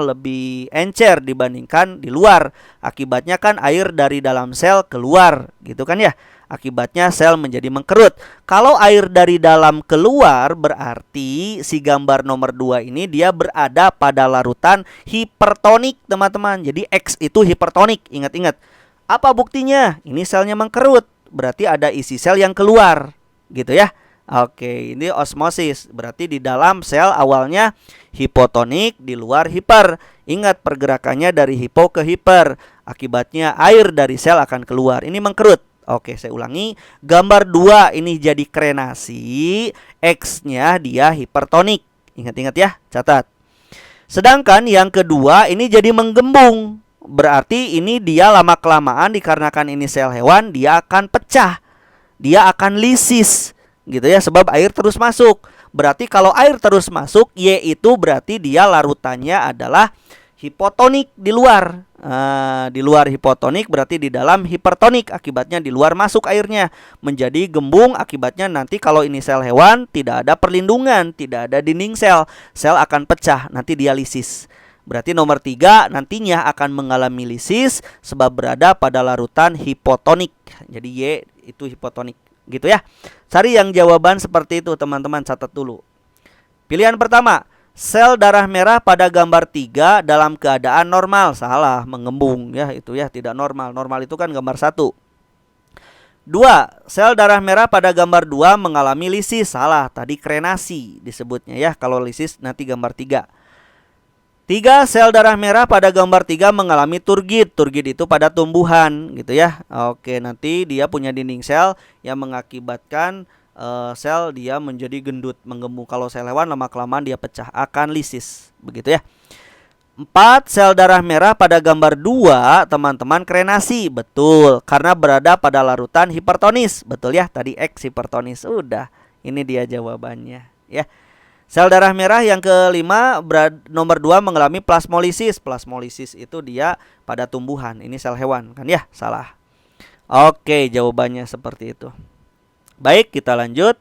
lebih encer dibandingkan di luar. Akibatnya kan air dari dalam sel keluar, gitu kan ya. Akibatnya sel menjadi mengkerut. Kalau air dari dalam keluar berarti si gambar nomor 2 ini dia berada pada larutan hipertonik teman-teman. Jadi X itu hipertonik, ingat-ingat. Apa buktinya? Ini selnya mengkerut. Berarti ada isi sel yang keluar, gitu ya. Oke, ini osmosis. Berarti di dalam sel awalnya hipotonik, di luar hiper. Ingat pergerakannya dari hipo ke hiper. Akibatnya air dari sel akan keluar. Ini mengkerut. Oke, saya ulangi. Gambar 2 ini jadi krenasi, X-nya dia hipertonik. Ingat-ingat ya, catat. Sedangkan yang kedua ini jadi menggembung. Berarti ini dia lama-kelamaan dikarenakan ini sel hewan, dia akan pecah. Dia akan lisis. Gitu ya, sebab air terus masuk. Berarti kalau air terus masuk, Y itu berarti dia larutannya adalah hipotonik di luar. Di luar hipotonik berarti di dalam hipertonik. Akibatnya di luar masuk airnya menjadi gembung. Akibatnya nanti kalau ini sel hewan tidak ada perlindungan, tidak ada dinding sel. Sel akan pecah, nanti dia lisis. Berarti nomor 3 nantinya akan mengalami lisis sebab berada pada larutan hipotonik. Jadi Y itu hipotonik. Gitu ya. Cari yang jawaban seperti itu teman-teman, catat dulu. Pilihan pertama, sel darah merah pada gambar 3 dalam keadaan normal. Salah, mengembung ya, itu ya, tidak normal. Normal itu kan gambar 1. 2. Sel darah merah pada gambar 2 mengalami lisis. Salah, tadi krenasi disebutnya ya. Kalau lisis nanti gambar 3. 3. Sel darah merah pada gambar 3 mengalami turgid. Turgid itu pada tumbuhan gitu ya. Oke, nanti dia punya dinding sel yang mengakibatkan sel dia menjadi gendut, menggembung. Kalau sel hewan lama-kelamaan dia pecah, akan lisis. Begitu ya. 4. Sel darah merah pada gambar 2 teman-teman krenasi. Betul, karena berada pada larutan hipertonis. Betul ya, tadi X hipertonis. Udah, ini dia jawabannya ya. Sel darah merah yang kelima nomor 2 mengalami plasmolisis. Plasmolisis itu dia pada tumbuhan. Ini sel hewan kan ya? Salah. Oke, jawabannya seperti itu. Baik, kita lanjut.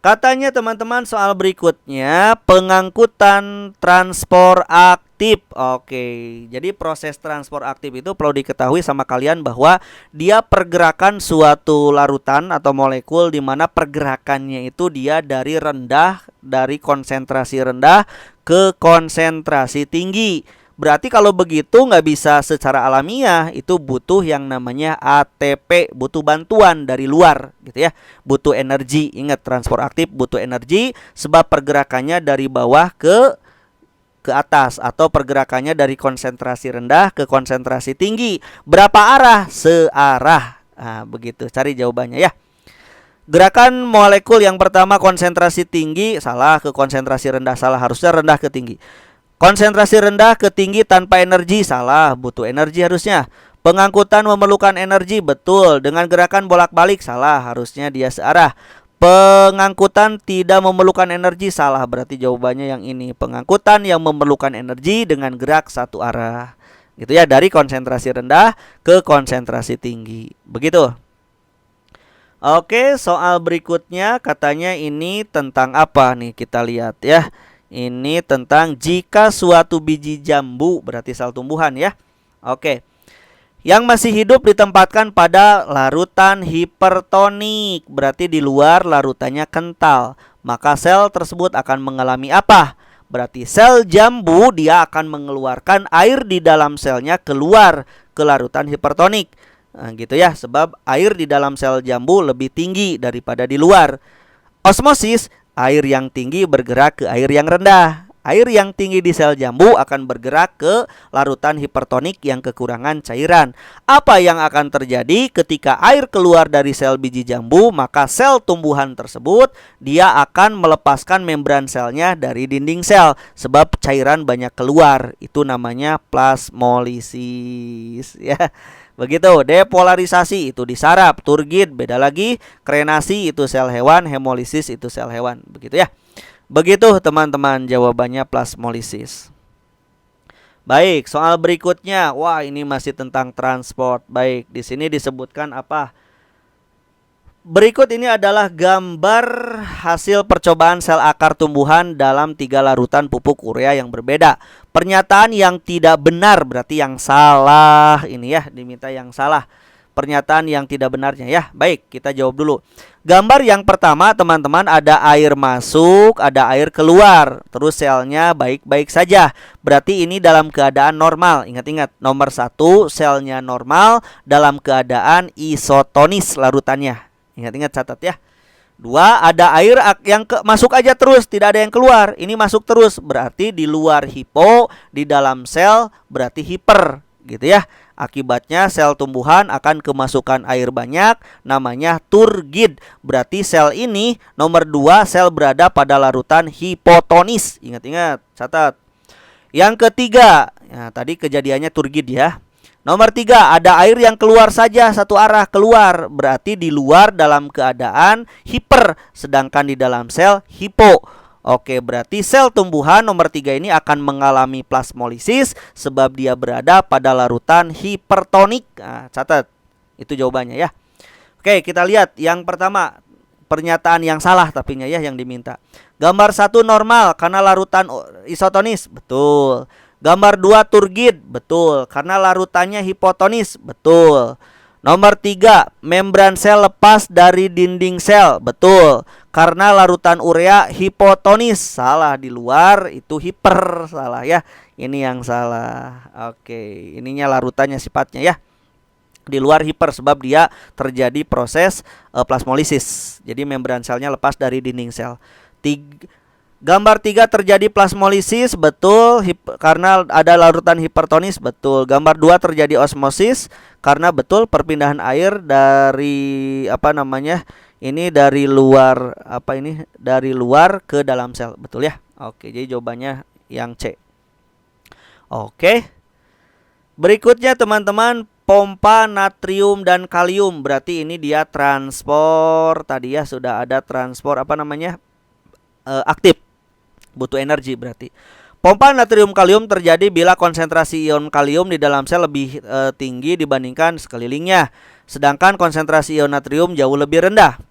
Katanya teman-teman soal berikutnya pengangkutan transport aktif. Oke, jadi proses transport aktif itu perlu diketahui sama kalian bahwa dia pergerakan suatu larutan atau molekul di mana pergerakannya itu dia dari konsentrasi rendah ke konsentrasi tinggi. Berarti kalau begitu nggak bisa secara alamiah, itu butuh yang namanya ATP, butuh bantuan dari luar gitu ya. Butuh energi. Ingat, transport aktif butuh energi sebab pergerakannya dari bawah ke atas atau pergerakannya dari konsentrasi rendah ke konsentrasi tinggi. Berapa arah? Searah. Nah, begitu. Cari jawabannya ya. Gerakan molekul yang pertama konsentrasi tinggi, salah, ke konsentrasi rendah, salah, harusnya rendah ke tinggi. Konsentrasi rendah ke tinggi tanpa energi, salah, butuh energi harusnya. Pengangkutan memerlukan energi, betul. Dengan gerakan bolak-balik, salah, harusnya dia searah. Pengangkutan tidak memerlukan energi, salah, berarti jawabannya yang ini. Pengangkutan yang memerlukan energi dengan gerak satu arah. Gitu ya, dari konsentrasi rendah ke konsentrasi tinggi. Begitu. Oke, soal berikutnya katanya ini tentang apa nih, kita lihat ya. Ini tentang jika suatu biji jambu, berarti sel tumbuhan ya. Oke. Yang masih hidup ditempatkan pada larutan hipertonik, berarti di luar larutannya kental. Maka sel tersebut akan mengalami apa? Berarti sel jambu dia akan mengeluarkan air di dalam selnya keluar ke larutan hipertonik. Nah, gitu ya, sebab air di dalam sel jambu lebih tinggi daripada di luar. Osmosis, air yang tinggi bergerak ke air yang rendah. Air yang tinggi di sel jambu akan bergerak ke larutan hipertonik yang kekurangan cairan. Apa yang akan terjadi ketika air keluar dari sel biji jambu? Maka sel tumbuhan tersebut dia akan melepaskan membran selnya dari dinding sel sebab cairan banyak keluar. Itu namanya plasmolisis ya. Begitu. Depolarisasi itu di saraf, turgid beda lagi, krenasi itu sel hewan, hemolisis itu sel hewan. Begitu ya. Begitu teman-teman jawabannya plasmolisis. Baik, soal berikutnya. Wah, ini masih tentang transport. Baik, di sini disebutkan apa? Berikut ini adalah gambar hasil percobaan sel akar tumbuhan dalam 3 larutan pupuk urea yang berbeda. Pernyataan yang tidak benar berarti yang salah. Ini ya, diminta yang salah. Pernyataan yang tidak benarnya ya. Baik, kita jawab dulu. Gambar yang pertama teman-teman, ada air masuk, ada air keluar. Terus selnya baik-baik saja. Berarti ini dalam keadaan normal. Ingat-ingat, nomor 1 selnya normal dalam keadaan isotonis larutannya. Ingat-ingat, catat ya. 2, ada air yang masuk aja terus, tidak ada yang keluar. Ini masuk terus, berarti di luar hipo, di dalam sel berarti hiper, gitu ya. Akibatnya sel tumbuhan akan kemasukan air banyak, namanya turgid. Berarti sel ini nomor 2 sel berada pada larutan hipotonis. Ingat-ingat, catat. Yang ketiga, nah, tadi kejadiannya turgid ya. Nomor 3, ada air yang keluar saja satu arah keluar. Berarti di luar dalam keadaan hiper, sedangkan di dalam sel hipo. Oke, berarti sel tumbuhan nomor 3 ini akan mengalami plasmolisis sebab dia berada pada larutan hipertonik. Nah, catat. Itu jawabannya ya. Oke, kita lihat yang pertama. Pernyataan yang salah tapinya ya yang diminta. Gambar 1 normal karena larutan isotonis. Betul. Gambar 2 turgid, betul, karena larutannya hipotonis, betul. Nomor 3, membran sel lepas dari dinding sel, betul, karena larutan urea hipotonis, salah, di luar itu hiper, salah ya. Ini yang salah. Oke, ininya larutannya sifatnya ya. Di luar hiper sebab dia terjadi proses plasmolisis. Jadi membran selnya lepas dari dinding sel. Gambar 3 terjadi plasmolisis, betul, karena ada larutan hipertonis, betul. Gambar 2 terjadi osmosis karena betul perpindahan air dari ini dari luar dari luar ke dalam sel, betul ya. Oke, jadi jawabannya yang C. Oke. Berikutnya teman-teman, pompa natrium dan kalium. Berarti ini dia transport, tadi ya sudah ada transport aktif. Butuh energi berarti. Pompa natrium kalium terjadi bila konsentrasi ion kalium di dalam sel lebih tinggi dibandingkan sekelilingnya, sedangkan konsentrasi ion natrium jauh lebih rendah.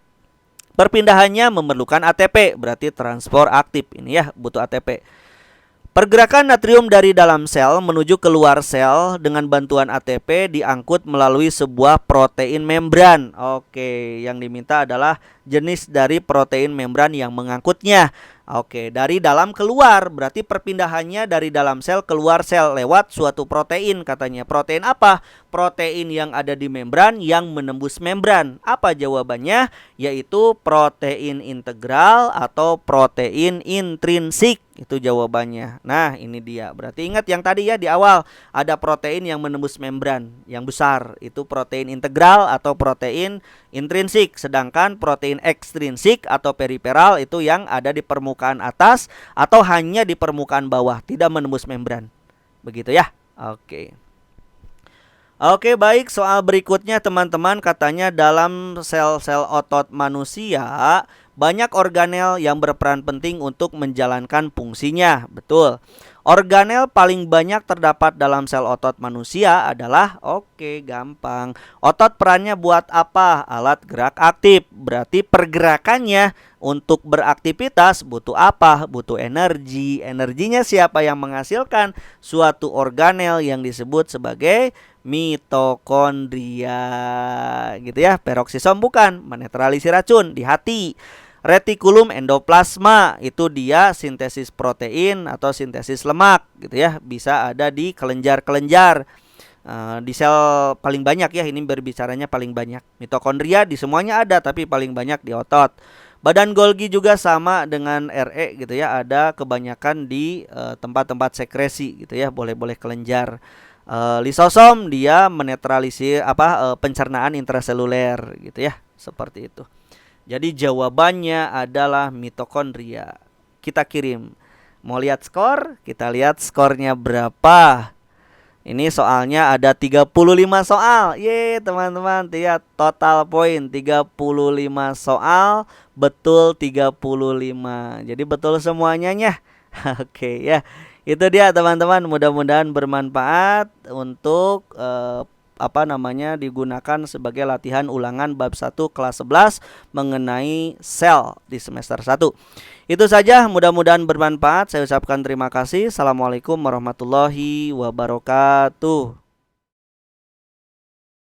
Perpindahannya memerlukan ATP, berarti transport aktif. Ini ya, butuh ATP. Pergerakan natrium dari dalam sel menuju keluar sel dengan bantuan ATP diangkut melalui sebuah protein membran. Oke, yang diminta adalah jenis dari protein membran yang mengangkutnya. Oke, dari dalam keluar, berarti perpindahannya dari dalam sel keluar sel lewat suatu protein katanya. Protein apa? Protein yang ada di membran yang menembus membran. Apa jawabannya? Yaitu protein integral atau protein intrinsik. Itu jawabannya. Nah, ini dia. Berarti ingat yang tadi ya di awal, ada protein yang menembus membran yang besar. Itu protein integral atau protein intrinsik. Sedangkan protein ekstrinsik atau periferal itu yang ada di permukaan atas atau hanya di permukaan bawah, tidak menembus membran. Begitu ya. Oke. Oke, baik, soal berikutnya teman-teman, katanya dalam sel-sel otot manusia banyak organel yang berperan penting untuk menjalankan fungsinya. Betul. Organel paling banyak terdapat dalam sel otot manusia adalah, gampang. Otot perannya buat apa? Alat gerak aktif. Berarti pergerakannya untuk beraktivitas butuh apa? Butuh energi. Energinya siapa yang menghasilkan? Suatu organel yang disebut sebagai mitokondria. Gitu ya. Peroksisom bukan, menetralisir racun di hati. Retikulum endoplasma itu dia sintesis protein atau sintesis lemak gitu ya, bisa ada di kelenjar-kelenjar. Di sel paling banyak ya, ini berbicaranya paling banyak. Mitokondria di semuanya ada tapi paling banyak di otot. Badan Golgi juga sama dengan RE gitu ya, ada kebanyakan di tempat-tempat sekresi gitu ya, boleh-boleh kelenjar. Lisosom dia menetralisir pencernaan intraseluler gitu ya, seperti itu. Jadi jawabannya adalah mitokondria. Kita kirim. Mau lihat skor? Kita lihat skornya berapa. Ini soalnya ada 35 soal. Ye, teman-teman, lihat total poin 35 soal, betul 35. Jadi betul semuanya ya. Oke ya. Itu dia teman-teman, mudah-mudahan bermanfaat untuk digunakan sebagai latihan ulangan bab 1 kelas 11 mengenai sel di semester 1. Itu saja, mudah-mudahan bermanfaat. Saya ucapkan terima kasih. Assalamualaikum warahmatullahi wabarakatuh.